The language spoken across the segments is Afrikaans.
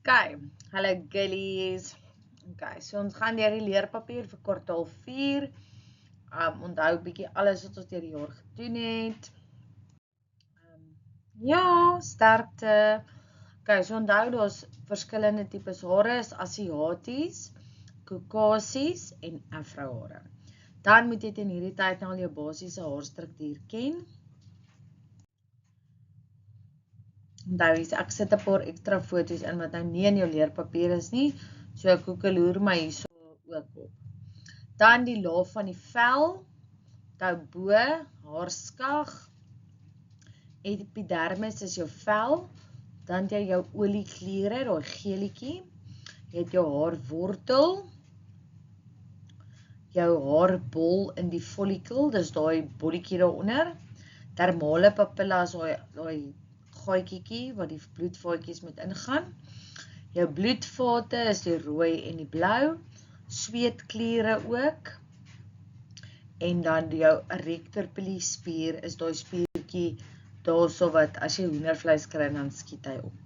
Okay, hallo gillies. Okay, so ons gaan deur die leerpapier vir kwartaal 4. Onthou bietjie alles wat ons deur die jaar gedoen het. Ja, sterkte. Okay, so onthou daar's verskillende tipes hare, is Asiaties, Kaukasies en Afro hare. Dan moet jy teen hierdie tyd nou al jou basiese haarstruktuur ken. Onthou, ek sit 'n paar ekstra foto's in wat nou nie in jou leerpapier is nie, so koekeloer my hierso ook op. Dan die laag van die vel, onthou bo, haarskag, epidermis is jou vel, dan jy jou oliekliere, daai geelietjie, jy het jou haarwortel, jou haarbol in die follicle, dis daai bolletjie daaronder, dermale papilla is daai gaatjie wat die bloedvaatjies moet ingaan. Jou bloedvate is die rooi en die blou, sweetkliere ook. En dan jou erector pili spier is daai spiertjie daarso wat as jy hoendervleis kry dan skiet hy op.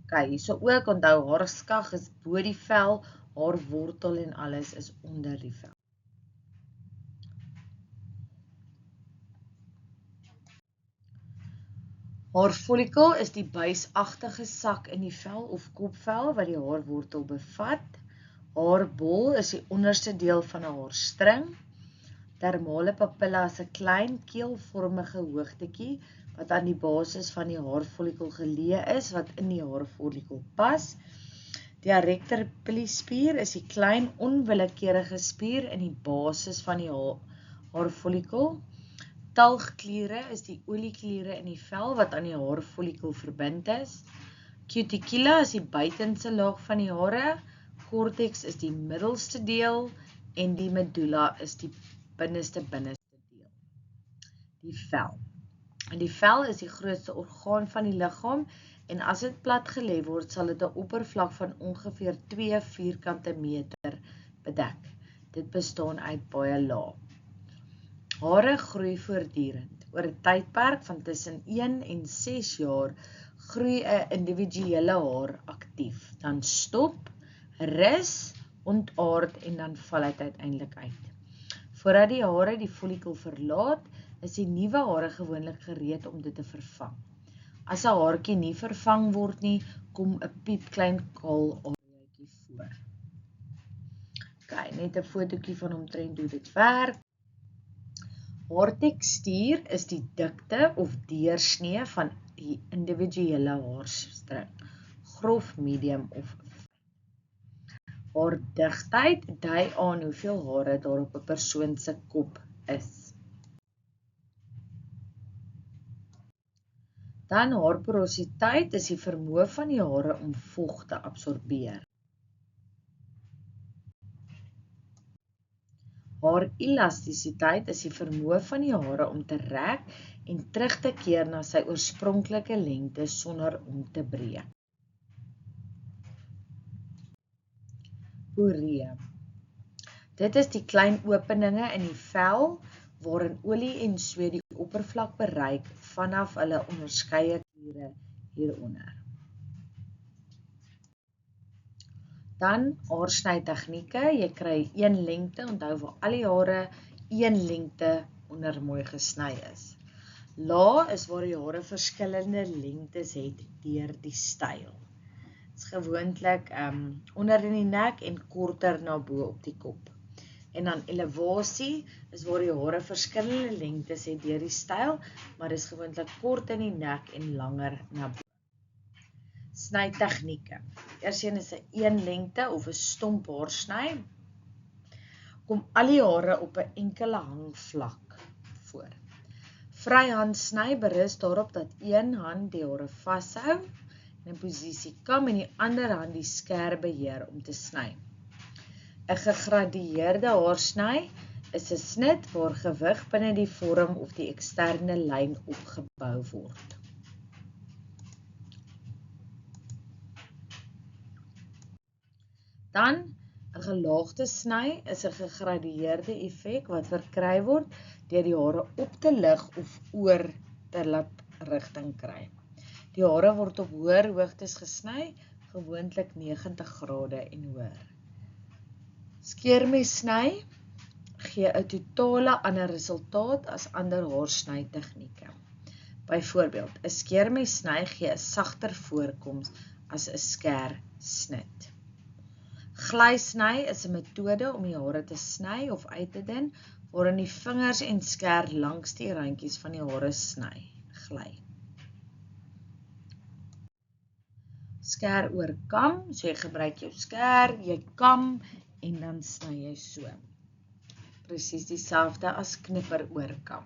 Okay, hierso ook onthou haarskag is bo die vel, haarwortel en alles is onder die vel. Haarfollikel is die buisagtige sak in die vel of kopvel wat die haarwortel bevat. Haarbol is die onderste deel van 'n haarstring. Dermale papilla is 'n klein keelvormige hoogtetjie wat aan die basis van die haarfollikel geleë is wat in die haarfollikel pas. Die erector pili spier is die klein onwillekeurige spier in die basis van die haarfollikel. Talgkliere is die oliekliere in die vel wat aan die haarfollikel verbind is. Cuticula is die buitenste laag van die hare. Cortex is die middelste deel en die medulla is die binneste deel. Die vel. En die vel is die grootste orgaan van die liggaam en as dit plat gelê word, sal dit 'n oppervlak van ongeveer 2 vierkante meter bedek. Dit bestaan uit baie lae. Hare groei voortdurend. Oor 'n tydperk van tussen 1 en 6 jaar groei 'n individuele haar aktief. Dan stop, rus, ontaard en dan val dit uiteindelik uit. Voordat die hare die follikel verlaat, is die nuwe hare gewoonlik gereed om dit te vervang. As 'n haartjie nie vervang word nie, kom 'n piepklein kaal areetjie voor. Okay, net 'n fotootjie van omtrent hoe dit werk. Haartekstuur is die dikte of deursnee van die individuele haarstring, grof, medium of fyn. Haardigtheid dui aan hoeveel hare daar op 'n persoon se kop is. Dan haarporositeit is die vermoë van die hare om vog te absorbeer. Haarelastisiteit is die vermoë van die hare om te rek en terug te keer na sy oorspronklike lengte sonder om te breek. Poree. Dit is die klein openinge in die vel waarin olie en sweet die oppervlak bereik vanaf hulle onderskeie kliere hieronder. Dan haarsnytegnieke, jy kry een lengte, onthou vir al die hare een lengte onder mooi gesny is. Laag is waar die hare verskillende lengtes het deur die styl. Dit is gewoonlik onder in die nek en korter na bo op die kop. En dan elevasie is waar die hare verskillende lengtes het deur die styl, maar dis gewoonlik kort in die nek en langer na bo. Snytegnieke. Eers een is 'n een lengte of 'n stomp haarsny. Kom al die hare op 'n enkele hangvlak voor. Vryhandsny berus daarop dat een hand die hare vashou en in posisie kam en die ander hand die skerp beheer om te sny. 'n Gegradueerde haarsny is 'n snit waar gewig binne die vorm of die eksterne lyn opgebou word. Dan 'n gelaagde sny is 'n gegradueerde effek wat verkry word deur die hare op te lig of oor te laat rigting kry. Die hare word op hoër hoogtes gesny, gewoonlik 90 grade en hoër. Skeermes sny gee 'n totale ander resultaat as ander haarsny tegnieke. Byvoorbeeld, 'n skeermes sny gee 'n sagter voorkoms as 'n skersnit. Glysny is 'n metode om die hare te sny of uit te dun, waarin die vingers en sker langs die randjies van die hare gly. Sker oor kam, so jy gebruik jou sker, jy kam en dan sny jy so. Presies dieselfde as knipper oor kam.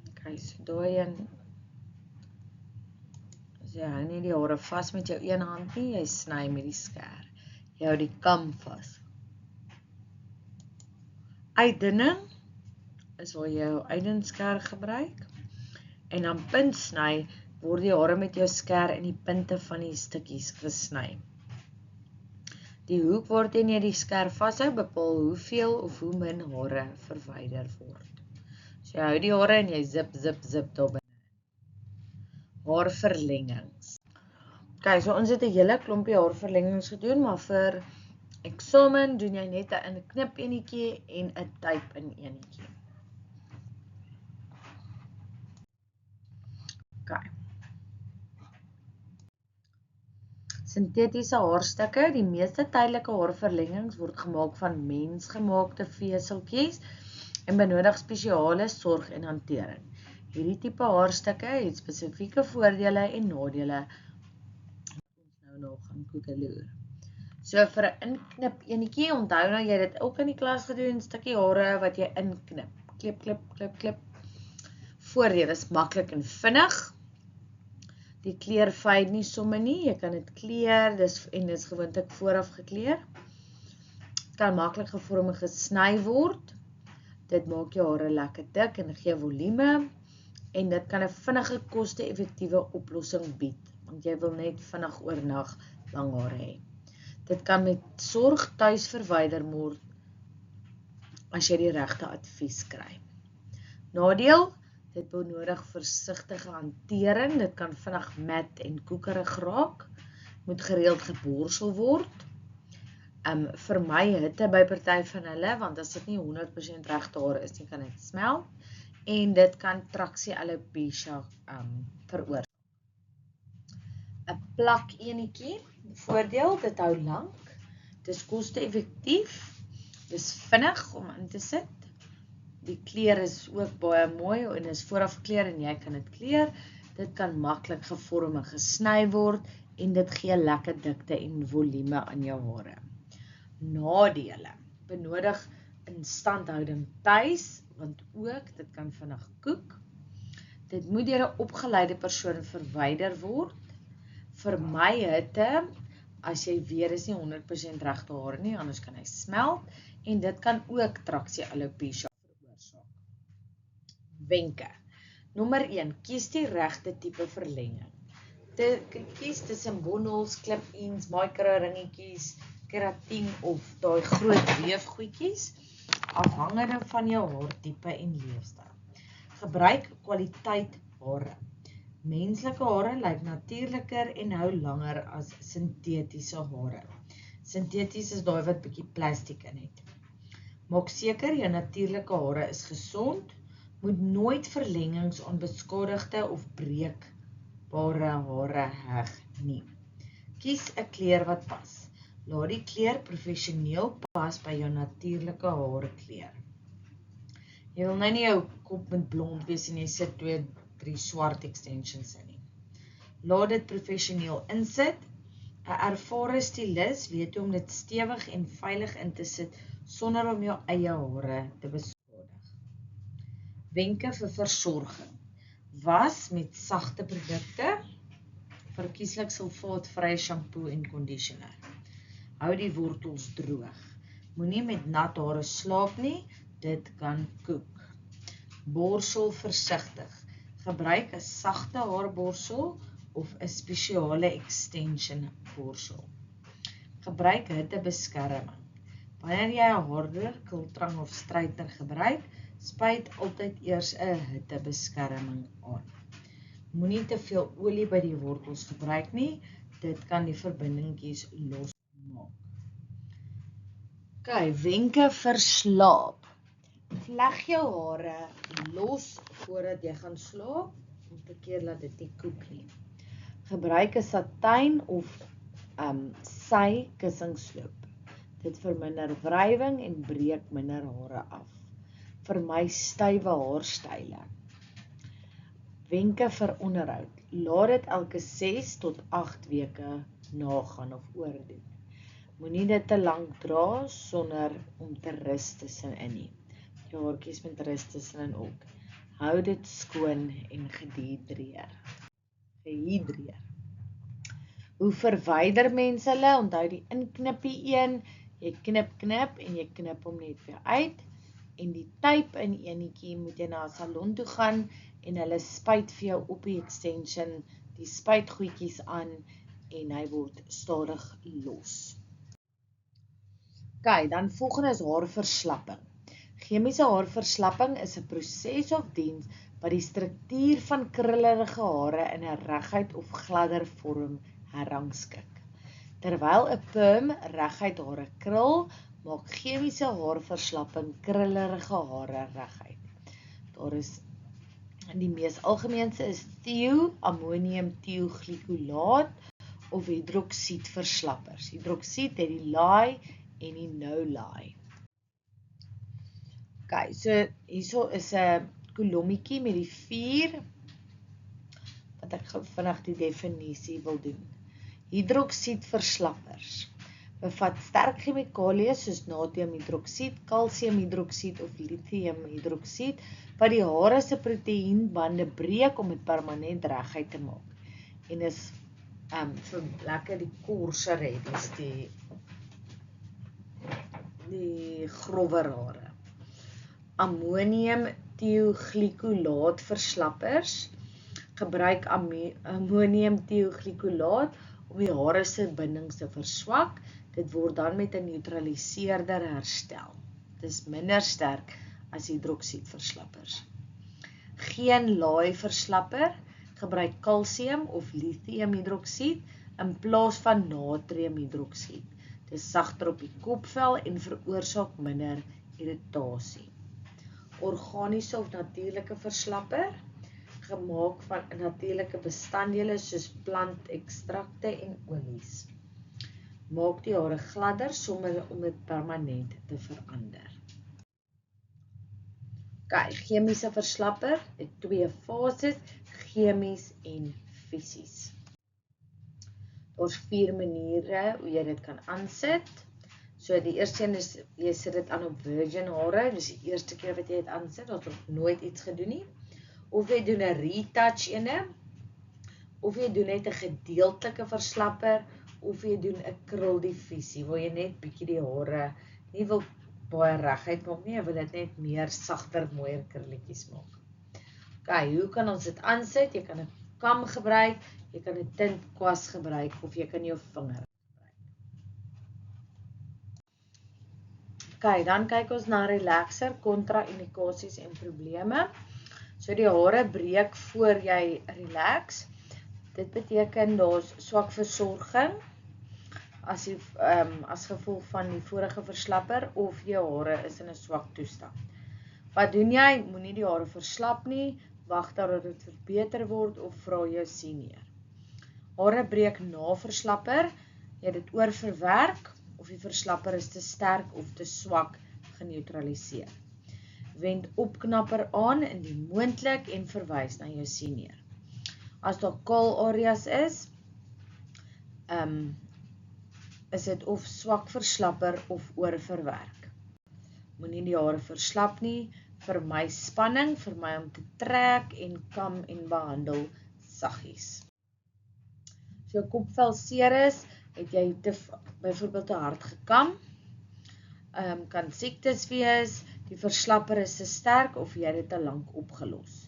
Okay, so daai een, as jy hou nie die hare vas met jou een hand nie, jy sny met die sker. Jy hou die kam vas. Uitdunning is waar jy jou uitdunsker gebruik en dan punt sny word die hare met jou sker in die punte van die stukkies gesny. Die hoek waarteen jy die sker vashou bepaal hoeveel of hoe min hare verwyder word. So jy hou die hare en jy zip daar binne. Haarverlengings. Okay, so ons het 'n hele klompie haarverlengings gedoen, maar vir eksamen doen jy net 'n knip enetjie en 'n typ in enetjie. Okay. Sintetiese haarstukke, die meeste tydelike haarverlengings word gemaak van mensgemaakte veseltjies en benodig spesiale sorg en hantering. Hierdie tipe haarstukke het spesifieke voordele en nadele wat ons nou gaan koekeloer. So vir 'n inknip enetjie, onthou nou jy dit ook in die klas gedoen, stukkie hare wat jy inknip. Klip. Voordeel is maklik en vinnig. Die kleur fade nie sommer nie, jy kan dit kleur, dis gewoonlik vooraf gekleur. Dit kan maklik gevormig gesny word. Dit maak jou hare lekker dik en gee volume. En dit kan 'n vinnige, koste-effektiewe oplossing bied, want jy wil net vinnig oornag lang hare hê. Dit kan met sorg tuis verwyder word as jy die regte advies kry. Nadeel, dit benodig versigtige hantering, dit kan vinnig mat en koekerig raak, moet gereeld geborsel word. Vermy hitte by party van hulle, want as dit nie 100% regte hare is nie, kan dit smelt. En dit kan traksie alopecia veroorsaak. 'n Plak enetjie, voordeel, dit hou lank, dis koste-effektief, dis vinnig om in te sit. Die kleur is ook baie mooi en is vooraf gekleur en jy kan dit kleur. Dit kan maklik gevormig gesny word en dit gee lekker dikte en volume aan jou hare. Nadele, benodig instandhouding tuis, want ook dit kan vinnig koek. Dit moet deur 'n opgeleide persoon verwyder word. Vermy hitte, as jy weet is nie 100% regte hare nie, anders kan hy smelt. En dit kan ook traksie alopecia veroorsaak. Wenke. Nommer 1, kies die regte tipe verlenging. Kies tussen bondels, clip-ins, micro-ringetjies, keratin of daai groot weefgoedjies, afhangende van jou haartipe en leefstyl. Gebruik kwaliteit hare. Menslike hare lyk natuurliker en hou langer as sintetiese hare. Sinteties is daai wat bietjie plastiek in het. Maak seker jou natuurlike hare is gesond, moet nooit verlengings aan beskadigde of breekbare hare heg nie. Kies 'n kleur wat pas. Laat die kleur professioneel pas by jou natuurlike haarkleur. Jy wil nou nie jou kop met blond wees en jy sit 2-3 swart extensions in nie. Laat dit professioneel insit. 'n Ervare stylis weet hoe om dit stewig en veilig in te sit sonder om jou eie hare te beskadig. Wenke vir versorging. Was met sagte produkte, verkieslik sulfaatvrye shampoo en conditioner. Hou die wortels droog. Moenie met nat hare slaap nie, dit kan koek. Borsel versigtig. Gebruik 'n sagte haarborsel of 'n spesiale extension borsel. Gebruik hittebeskerming. Wanneer jy 'n harder, kultrang of straightener gebruik, spuit altyd eers 'n hittebeskerming aan. Moenie te veel olie by die wortels gebruik nie, dit kan die verbindingkies losmaak. Okay, wenke vir slaap. Vleg jou hare los voordat jy gaan slaap, om te keer dat dit nie koek nie. Gebruik 'n satijn of sy kussingsloop. Dit verminder wrywing en breek minder hare af. Vermy stywe haarstyle. Wenke vir onderhoud. Laat dit elke 6 tot 8 weke nagaan of oordoen. Moenie dit te lank dra sonder om te rus tussenin nie. Jou haartjies met rus tussenin ook. Hou dit skoon en gehidreer. Hoe verwyder mense hulle? Onthou die inknippie een, jy knip en jy knip hom net weer uit. En die type in enetjie moet jy na 'n salon toe gaan en hulle spuit vir jou op die extension die spuitgoedjies aan en hy word stadig los. Okay, dan volgende is haarverslapping. Chemiese haarverslapping is 'n proses of diens wat die struktuur van krullerige hare in 'n reguit of gladder vorm herrangskik. Terwyl 'n perm reguit hare krul, maak chemiese haarverslapping krullerige hare reguit. Daar is die mees algemeenste is ammoniumthioglikolaat of hidroksiedverslappers. Hidroksied het die laai en die no-laai. Okay, so hierso is 'n kolommetjie met die 4 wat ek vinnig die definisie wil doen. Hidroksiedverslappers bevat sterk chemikalieë soos natriumhidroksied, kalsiumhidroksied of lithiumhidroksied wat die hare se proteïenbande breek om dit permanent reguit te maak. En is vir lekker die korser het, is die grower hare. Ammoniumthioglikolaat verslappers gebruik ammoniumthioglikolaat om die hare se bindings te verswak. Dit word dan met 'n neutraliseerder herstel. Dit is minder sterk as hidroksiedverslappers. Geen laai verslapper gebruik kalsium of lithiumhidroksied in plaas van natriumhidroksied. Dit is sagter op die kopvel en veroorsaak minder irritasie. Organiese of natuurlike verslapper, gemaak van natuurlike bestanddele soos plantekstrakte en olies. Maak die hare gladder sonder om dit permanent te verander. Okay, chemiese verslapper het 2 fases, chemies en fisies. Daar's 4 maniere hoe jy dit kan aansit. So die eerste een is, jy sit dit aan op virgin hare, dis die eerste keer wat jy dit aansit, ons het nog nooit iets gedoen nie. Of jy doen 'n retouch ene, of jy doen net 'n gedeeltelike verslapper, of jy doen 'n kruldifusie, waar jy net bietjie die hare nie wil baie reguit maak nie, jy wil dit net meer sagter, mooier krulletjies maak. Okay, hoe kan ons dit aansit? Jy kan 'n kam gebruik, jy kan 'n tintkwas gebruik, of jy kan jou vinger gebruik. Okay, dan kyk ons na relaxer, kontra-indikasies en probleme. So die hare breek voor jy relax. Dit beteken daar's swak versorging as gevolg van die vorige verslapper of jou hare is in 'n swak toestand. Wat doen jy? Moenie die hare verslap nie, wag totdat dit verbeter word of vra jou senior. Hare breek na verslapper, jy het dit oorverwerk of die verslapper is te sterk of te swak geneutraliseer. Wend opknapper aan indien moontlik en verwys na jou senior. As daar kaal areas is dit of swak verslapper of oorverwerk. Moenie die hare verslap nie, vermy spanning, vermy om te trek en kam en behandel saggies. As jou kopvel seer is, het jy byvoorbeeld te hard gekam, kan siektes wees, die verslapper is te sterk of jy het dit te lank opgelos.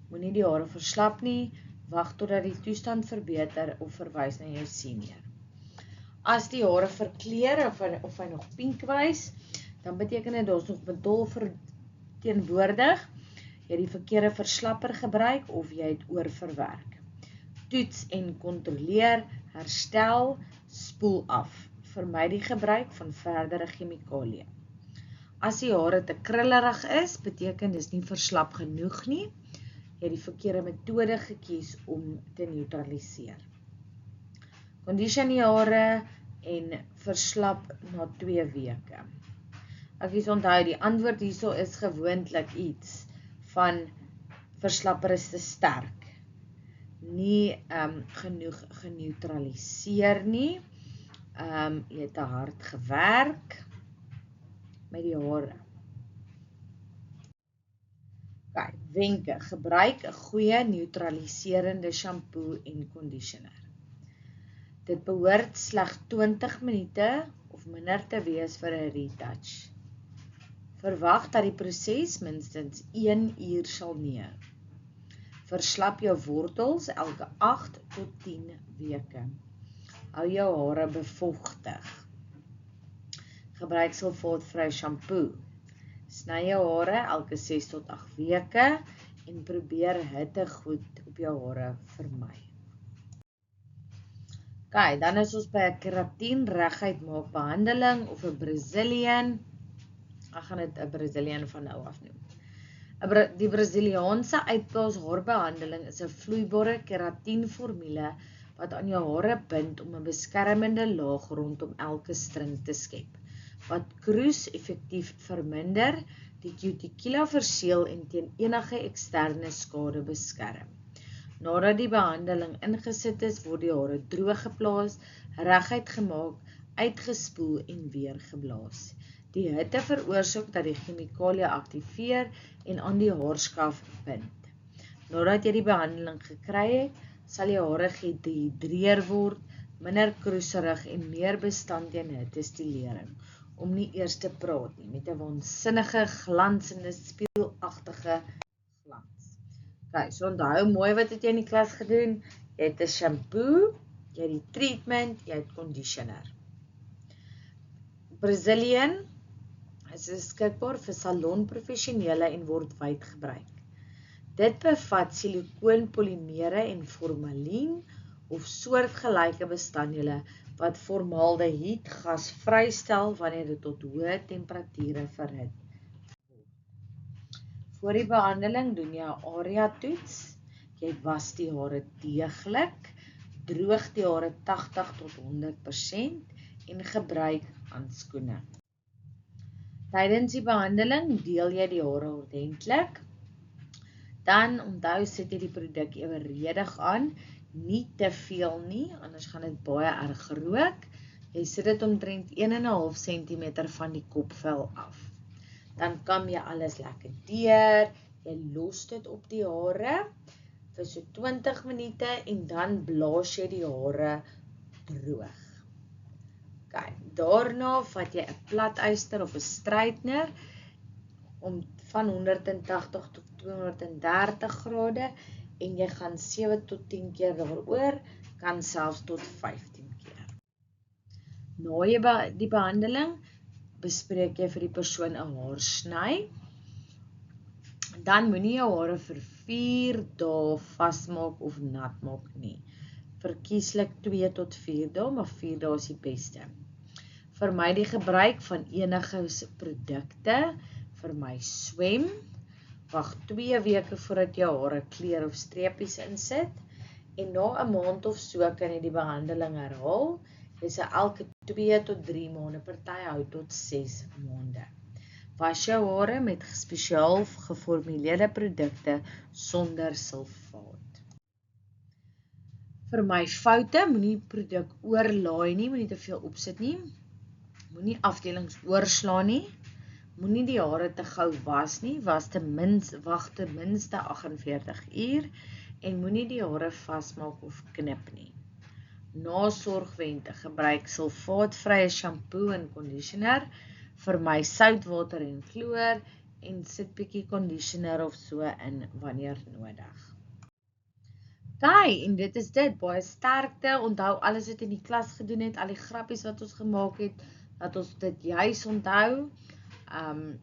Moenie die hare verslap nie, wag totdat die toestand verbeter of verwys na jou senior. As die hare verkleur of hy nog pink wys, dan beteken dit daar's nog mentol verteenwoordig. jy die verkeerde verslapper gebruik of jy het oorverwerk. Toets en kontroleer, herstel, spoel af. Vermy die gebruik van verdere chemikalieë. As die hare te krullerig is, beteken dis nie verslap genoeg nie. Jy het die verkeerde metode gekies om te neutraliseer. Condition die hare en verslap na 2 weke. Ek is onthou, die antwoord hierso is gewoonlik iets van verslapper is te sterk. Nie genoeg geneutraliseer nie. Jy het te hard gewerk met die hare. Okay, wenke. Gebruik 'n goeie neutraliserende shampoo en conditioner. Dit behoort slegs 20 minute of minder te wees vir 'n retouch. Verwag dat die proses minstens 1 uur sal neem. Verslap jou wortels elke 8 tot 10 weke. Hou jou hare bevochtig. Gebruik sulfaatvrye shampoo. Sny jou hare elke 6 tot 8 weke en probeer hittegoed op jou hare vermy. Okay, dan is ons by 'n keratin reguit maak behandeling of 'n Brazilian. Ek gaan dit 'n Brazilian van nou af noem. Die Braziliaanse uitblaas haarbehandeling is 'n vloeibare keratinformule wat aan jou hare bind om 'n beskermende laag rondom elke string te skep, wat kroes effektief verminder, die cuticula verseel en teen enige eksterne skade beskerm. Nadat die behandeling ingesit is, word die hare droog geplaas, reguit gemaak, uitgespoel en weer geblaas. Die hitte veroorsaak dat die chemikalie aktiveer en aan die haarskaf bind. Nadat jy die behandeling gekry het, sal jou hare gedehidreer word, minder kroeserig en meer bestand teen hittestimulering, om nie eers te praat nie, met 'n waansinnige, glansende, spieelagtige glans. Okay, so onthou mooi wat het jy in die klas gedoen? Jy het 'n shampoo, jy het die treatment, jy het conditioner. Brazilian is beskikbaar vir salonprofessionele en word wyd gebruik. Dit bevat silikoonpolimere en formalien of soortgelyke bestanddele wat formaldehied gas vrystel wanneer dit tot hoë temperature verhit word. Voor die behandeling doen jy 'n area toets. Jy was die hare deeglik, droog die hare 80 tot 100% en gebruik handskoene. Tydens die behandeling deel jy die hare ordentlik. Dan onthou sit jy die produk eweredig aan, nie te veel nie, anders gaan dit baie erg rook. Jy sit dit omtrent 1,5 cm van die kopvel af. Dan kam jy alles lekker deur, jy los dit op die hare vir so 20 minute en dan blaas jy die hare droog. Okay, daarna vat jy 'n platyster of 'n straightener om van 180 tot 230 grade en jy gaan 7 tot 10 keer daaroor, kan selfs tot 15 keer. Na die behandeling bespreek jy vir die persoon 'n haarsny. Dan moenie jou hare vir 4 dae vasmaak of nat maak nie. Verkieslik 2 tot 4 dae, maar 4 dae is die beste. Vermy die gebruik van enige produkte. Vermy swem. Wag 2 weke voordat jy hare kleur of streepies insit. En na 'n maand of so kan jy die behandeling herhaal. Jy sal elke 2 tot 3 maande, party hou tot 6 maande. Was jou hare met spesiaal geformuleerde produkte sonder sulfaat. Vermy foute, moenie produk oorlaai nie, moenie te veel opsit nie. Moenie afdelings oorslaan nie. Moenie die hare te gou was nie, wag ten minste 48 uur en moenie die hare vasmaak of knip nie. Nasorgwenke, gebruik sulfaatvrye shampoo en conditioner, vermy soutwater en chloor en sit bietjie conditioner of so in wanneer nodig. Okay, en dit is dit, baie sterkte, onthou alles wat in die klas gedoen het, al die grappies wat ons gemaak het, dat ons dit juis onthou.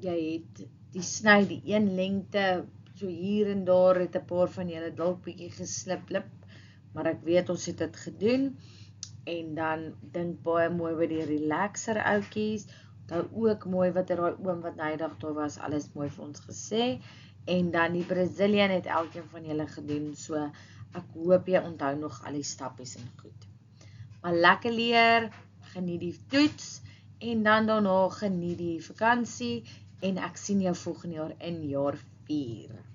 Jy het die sny, die een lengte So hier en daar het 'n paar van julle dalk bietjie geslip, maar ek weet ons het dit gedoen. En dan dink baie mooi by die relaxer outjies. Onthou ook mooi wat daai oom wat nydag daar was, alles mooi vir ons gesê. En dan die Brazilian het elkeen van julle gedoen, so ek hoop jy onthou nog al die stappies en goed. Maar lekker leer, geniet die toets en dan daarna geniet die vakansie en ek sien jou volgende jaar in jaar 4.